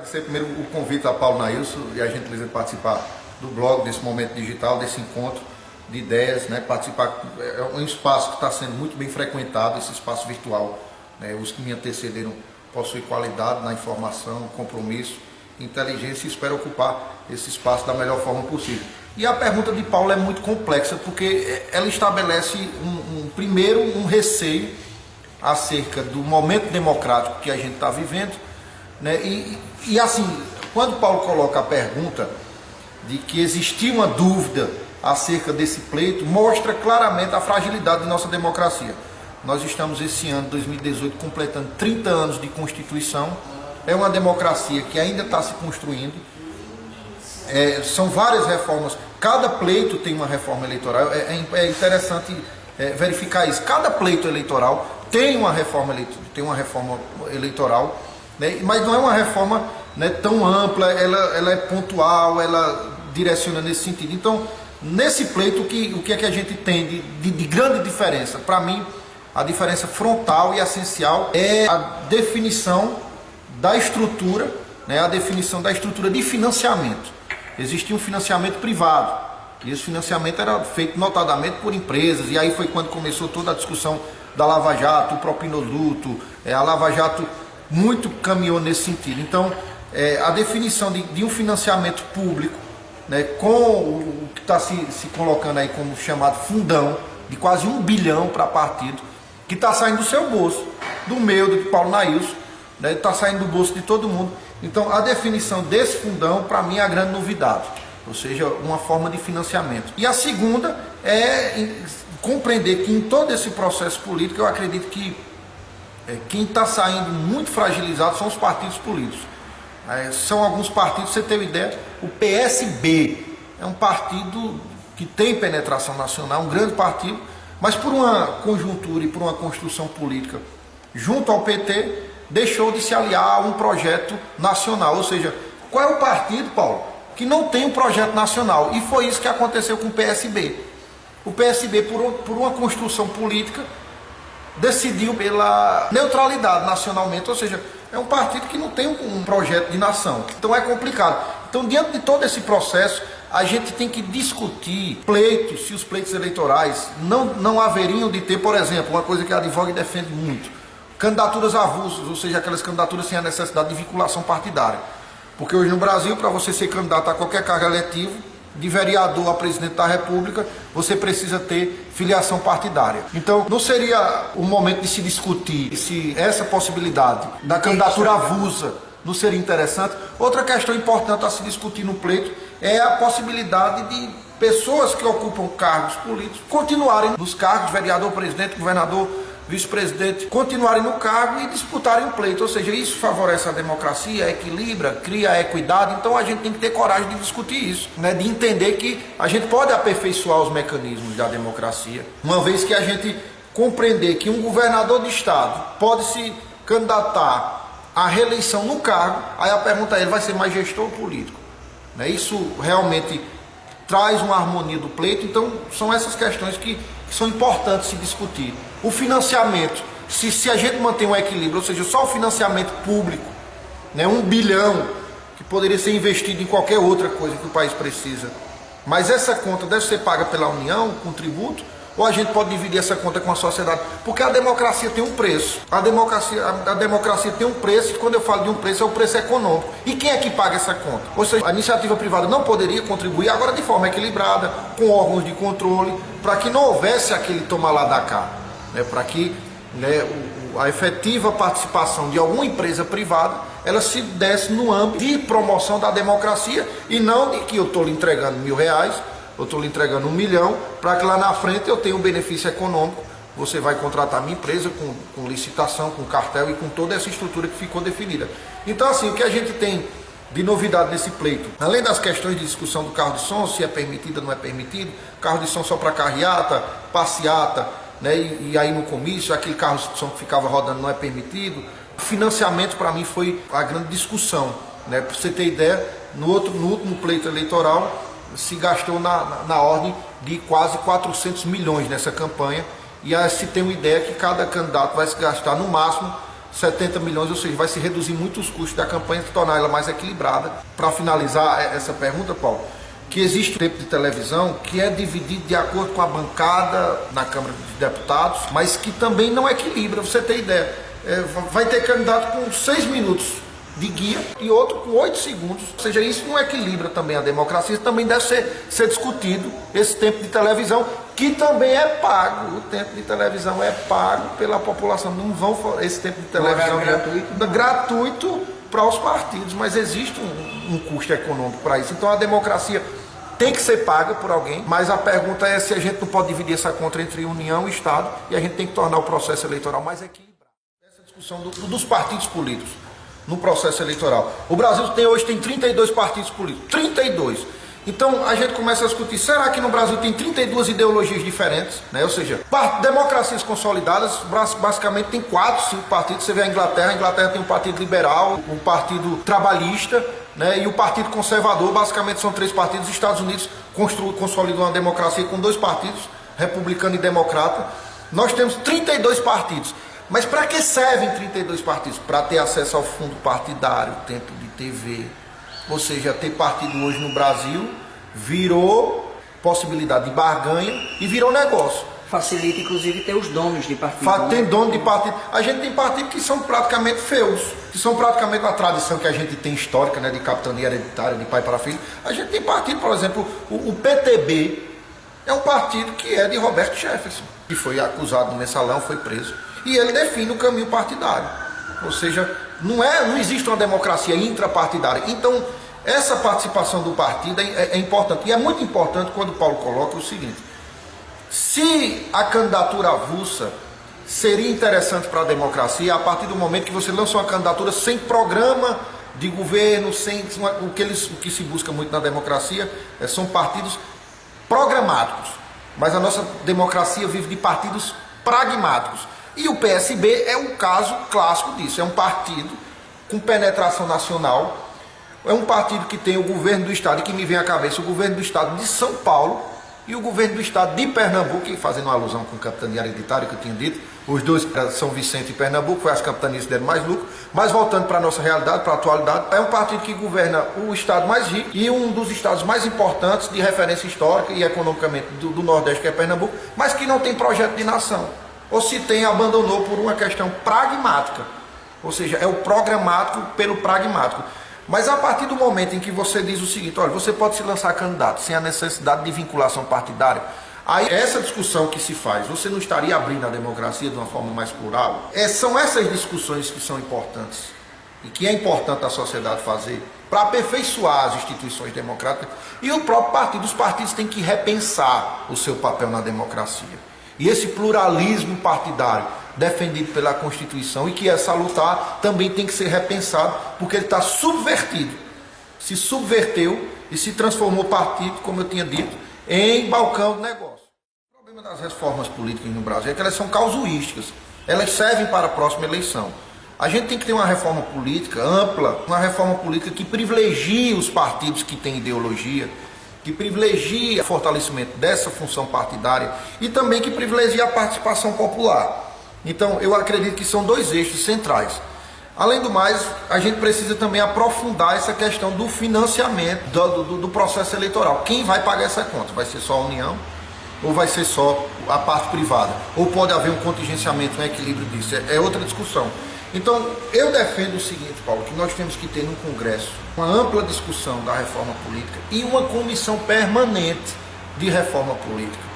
agradecer primeiro o convite a Paulo Nailson e a gentileza de participar do blog, desse momento digital, desse encontro de ideias, né? Participar é um espaço que está sendo muito bem frequentado, esse espaço virtual, né? Os que me antecederam possuem qualidade na informação, compromisso, inteligência, e espero ocupar esse espaço da melhor forma possível. E a pergunta de Paulo é muito complexa, porque ela estabelece primeiro um receio acerca do momento democrático que a gente está vivendo, né? E assim, quando Paulo coloca a pergunta de que existia uma dúvida acerca desse pleito, mostra claramente a fragilidade de nossa democracia. Nós estamos esse ano, 2018, completando 30 anos de Constituição. É uma democracia que ainda está se construindo. São várias reformas. Cada pleito tem uma reforma eleitoral. É interessante verificar isso. Cada pleito eleitoral tem uma reforma eleitoral, né? Mas não é uma reforma, né, tão ampla. Ela é pontual, ela direciona nesse sentido. Então, nesse pleito, o que é que a gente tem de grande diferença? Para mim, a diferença frontal e essencial é a definição da estrutura, né, a definição da estrutura de financiamento. Existia um financiamento privado, e esse financiamento era feito notadamente por empresas, e aí foi quando começou toda a discussão da Lava Jato, o propinoduto, a Lava Jato muito caminhou nesse sentido. Então, a definição de um financiamento público, né, com o que está se colocando aí como chamado fundão, de quase 1 bilhão para partido, que está saindo do seu bolso, do meu, do Paulo Nailson, né, está saindo do bolso de todo mundo. Então, a definição desse fundão, para mim, é a grande novidade, ou seja, uma forma de financiamento. E a segunda é compreender que em todo esse processo político, eu acredito que quem está saindo muito fragilizado são os partidos políticos. São alguns partidos, você tem uma ideia, o PSB é um partido que tem penetração nacional, um grande partido, mas por uma conjuntura e por uma construção política junto ao PT, deixou de se aliar a um projeto nacional. Ou seja, qual é o partido, Paulo, que não tem um projeto nacional? E foi isso que aconteceu com o PSB. O PSB, por uma construção política, decidiu pela neutralidade nacionalmente, ou seja, é um partido que não tem um projeto de nação. Então é complicado. Então, diante de todo esse processo, a gente tem que discutir pleitos, se os pleitos eleitorais não haveriam de ter, por exemplo, uma coisa que a advoga defende muito, candidaturas avulsas, ou seja, aquelas candidaturas sem a necessidade de vinculação partidária. Porque hoje no Brasil, para você ser candidato a qualquer cargo eletivo, de vereador a presidente da República, você precisa ter filiação partidária. Então, não seria o momento de se discutir se essa possibilidade da candidatura avulsa não seria interessante? Outra questão importante a se discutir no pleito é a possibilidade de pessoas que ocupam cargos políticos continuarem nos cargos, vereador, presidente, governador, vice-presidente, continuarem no cargo e disputarem o pleito. Ou seja, isso favorece a democracia, equilibra, cria equidade. Então a gente tem que ter coragem de discutir isso, né? De entender que a gente pode aperfeiçoar os mecanismos da democracia, uma vez que a gente compreender que um governador de estado pode se candidatar à reeleição no cargo, aí a pergunta é, ele vai ser mais gestor ou político? Né? Isso realmente traz uma harmonia do pleito. Então são essas questões que são importantes se discutir. O financiamento, se a gente mantém um equilíbrio, ou seja, só o financiamento público, né, 1 bilhão, que poderia ser investido em qualquer outra coisa que o país precisa, mas essa conta deve ser paga pela União, com tributo, ou a gente pode dividir essa conta com a sociedade? Porque a democracia tem um preço. A democracia tem um preço, e quando eu falo de um preço, é o preço econômico. E quem é que paga essa conta? Ou seja, a iniciativa privada não poderia contribuir agora de forma equilibrada, com órgãos de controle, para que não houvesse aquele toma lá da cá, né? Para que, né, a efetiva participação de alguma empresa privada, ela se desse no âmbito de promoção da democracia, e não de que eu estou lhe entregando R$1.000, eu estou lhe entregando 1 milhão, para que lá na frente eu tenha um benefício econômico. Você vai contratar minha empresa com licitação, com cartel e com toda essa estrutura que ficou definida. Então, assim, o que a gente tem de novidade nesse pleito, além das questões de discussão do carro de som, se é permitido ou não é permitido, carro de som só para carreata, passeata, né, e aí no comício, aquele carro de som que ficava rodando não é permitido. O financiamento, para mim, foi a grande discussão, né? Para você ter ideia, no último pleito eleitoral, se gastou na ordem de quase 400 milhões nessa campanha, e aí se tem uma ideia que cada candidato vai se gastar no máximo 70 milhões, ou seja, vai se reduzir muito os custos da campanha e tornar ela mais equilibrada. Para finalizar essa pergunta, Paulo, que existe um tempo de televisão que é dividido de acordo com a bancada na Câmara dos Deputados, mas que também não equilibra. Você tem ideia, vai ter candidato com 6 minutos de guia e outro com 8 segundos. Ou seja, isso não equilibra também a democracia. Também deve ser discutido esse tempo de televisão, que também é pago. O tempo de televisão é pago pela população. Não vão esse tempo de televisão gratuito para os partidos, mas existe um custo econômico para isso. Então a democracia tem que ser paga por alguém, mas a pergunta é se a gente não pode dividir essa conta entre União e Estado, e a gente tem que tornar o processo eleitoral mais equilibrado. Essa discussão dos partidos políticos no processo eleitoral. O Brasil hoje tem 32 partidos políticos, 32. Então a gente começa a discutir, será que no Brasil tem 32 ideologias diferentes? Né? Ou seja, democracias consolidadas, basicamente tem 4, 5 partidos. Você vê a Inglaterra tem um partido liberal, um partido trabalhista, né? E o partido conservador, basicamente são 3 partidos. Os Estados Unidos consolidou uma democracia com 2 partidos, republicano e democrata. Nós temos 32 partidos. Mas para que servem 32 partidos? Para ter acesso ao fundo partidário, tempo de TV. Ou seja, ter partido hoje no Brasil virou possibilidade de barganha e virou negócio. Facilita, inclusive, ter os donos de partido. Tem dono de partido. A gente tem partidos que são praticamente feudos, que são praticamente a tradição que a gente tem histórica, né, de capitania hereditária, de pai para filho. A gente tem partido, por exemplo, o PTB é um partido que é de Roberto Jefferson, que foi acusado no mensalão, foi preso. E ele define o caminho partidário. Ou seja, não existe uma democracia intrapartidária. Então, essa participação do partido é importante. E é muito importante quando o Paulo coloca o seguinte: se a candidatura avulsa seria interessante para a democracia a partir do momento que você lança uma candidatura sem programa de governo, sem o que se busca muito na democracia são partidos programáticos. Mas a nossa democracia vive de partidos pragmáticos. E o PSB é um caso clássico disso. É um partido com penetração nacional, é um partido que tem o governo do estado, e que me vem à cabeça o governo do estado de São Paulo e o governo do estado de Pernambuco, e fazendo uma alusão com a capitania hereditária que eu tinha dito, os dois, São Vicente e Pernambuco, foi as capitanias que deram mais lucro. Mas voltando para a nossa realidade, para a atualidade, é um partido que governa o estado mais rico e um dos estados mais importantes de referência histórica e economicamente do Nordeste, que é Pernambuco, mas que não tem projeto de nação. Ou se tem, abandonou por uma questão pragmática. Ou seja, é o programático pelo pragmático. Mas a partir do momento em que você diz o seguinte: olha, você pode se lançar candidato sem a necessidade de vinculação partidária, aí essa discussão que se faz, você não estaria abrindo a democracia de uma forma mais plural? São essas discussões que são importantes e que é importante a sociedade fazer para aperfeiçoar as instituições democráticas. E o próprio partido, os partidos têm que repensar o seu papel na democracia. E esse pluralismo partidário defendido pela Constituição e que é salutar, também tem que ser repensado, porque ele está subvertido. Se subverteu e se transformou partido, como eu tinha dito, em balcão de negócio. O problema das reformas políticas no Brasil é que elas são causuísticas. Elas servem para a próxima eleição. A gente tem que ter uma reforma política ampla, uma reforma política que privilegie os partidos que têm ideologia, que privilegie o fortalecimento dessa função partidária e também que privilegie a participação popular. Então, eu acredito que são 2 eixos centrais. Além do mais, a gente precisa também aprofundar essa questão do financiamento do processo eleitoral. Quem vai pagar essa conta? Vai ser só a União ou vai ser só a parte privada? Ou pode haver um contingenciamento, um equilíbrio disso? É outra discussão. Então, eu defendo o seguinte, Paulo, que nós temos que ter no Congresso uma ampla discussão da reforma política e uma comissão permanente de reforma política,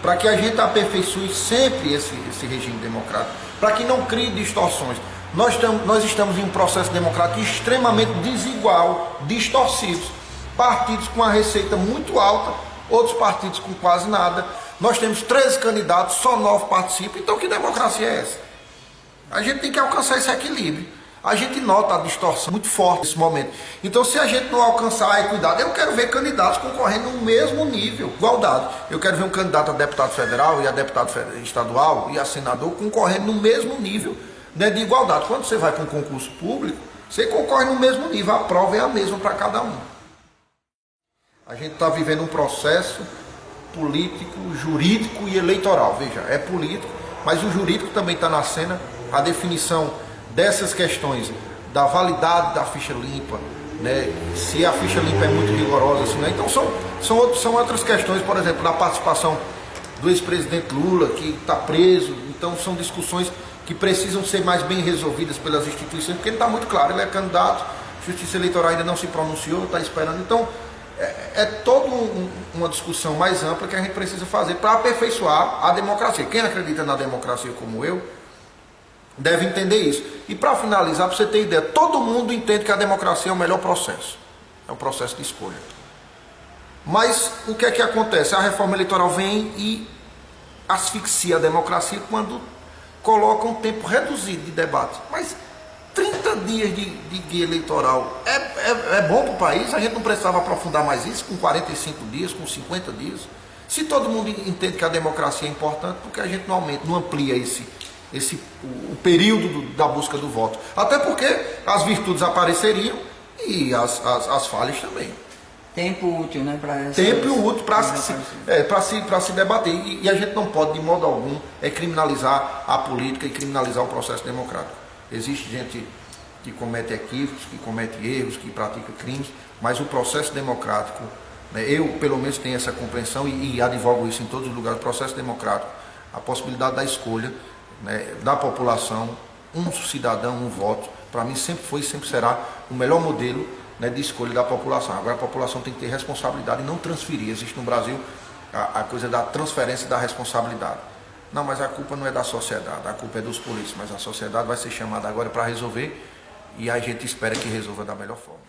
para que a gente aperfeiçoe sempre esse regime democrático, para que não crie distorções. Nós estamos em um processo democrático extremamente desigual, distorcido. Partidos com uma receita muito alta, outros partidos com quase nada. Nós temos 13 candidatos, só 9 participam. Então que democracia é essa? A gente tem que alcançar esse equilíbrio. A gente nota a distorção muito forte nesse momento. Então, se a gente não alcançar a equidade, eu quero ver candidatos concorrendo no mesmo nível, igualdade. Eu quero ver um candidato a deputado federal e a deputado estadual e a senador concorrendo no mesmo nível, né, de igualdade. Quando você vai para um concurso público, você concorre no mesmo nível, a prova é a mesma para cada um. A gente está vivendo um processo político, jurídico e eleitoral. Veja, é político, mas o jurídico também está na cena. A definição dessas questões da validade da ficha limpa, né, se a ficha limpa é muito rigorosa, assim, né? Então são outras questões, por exemplo, da participação do ex-presidente Lula, que está preso. Então são discussões que precisam ser mais bem resolvidas pelas instituições, porque ele está muito claro, ele é candidato, a Justiça Eleitoral ainda não se pronunciou, está esperando. Então é toda uma discussão mais ampla que a gente precisa fazer para aperfeiçoar a democracia. Quem acredita na democracia como eu, deve entender isso. E para finalizar, para você ter ideia, todo mundo entende que a democracia é o melhor processo. É um processo de escolha. Mas o que é que acontece? A reforma eleitoral vem e asfixia a democracia quando coloca um tempo reduzido de debate. Mas 30 dias de guia eleitoral é bom para o país? A gente não precisava aprofundar mais isso com 45 dias, com 50 dias? Se todo mundo entende que a democracia é importante, por que a gente não aumenta, não amplia o período da busca do voto? Até porque as virtudes apareceriam e as falhas também. Tempo útil, né? Tempo útil para se debater. E a gente não pode, de modo algum, criminalizar a política e criminalizar o processo democrático. Existe gente que comete equívocos, que comete erros, que pratica crimes, mas o processo democrático, né, eu pelo menos tenho essa compreensão e advogo isso em todos os lugares. O processo democrático, a possibilidade da escolha, né, da população, um cidadão, um voto, para mim sempre foi e sempre será o melhor modelo, né, de escolha da população. Agora a população tem que ter responsabilidade e não transferir. Existe no Brasil a coisa da transferência da responsabilidade. Não, mas a culpa não é da sociedade, a culpa é dos políticos, mas a sociedade vai ser chamada agora para resolver e a gente espera que resolva da melhor forma.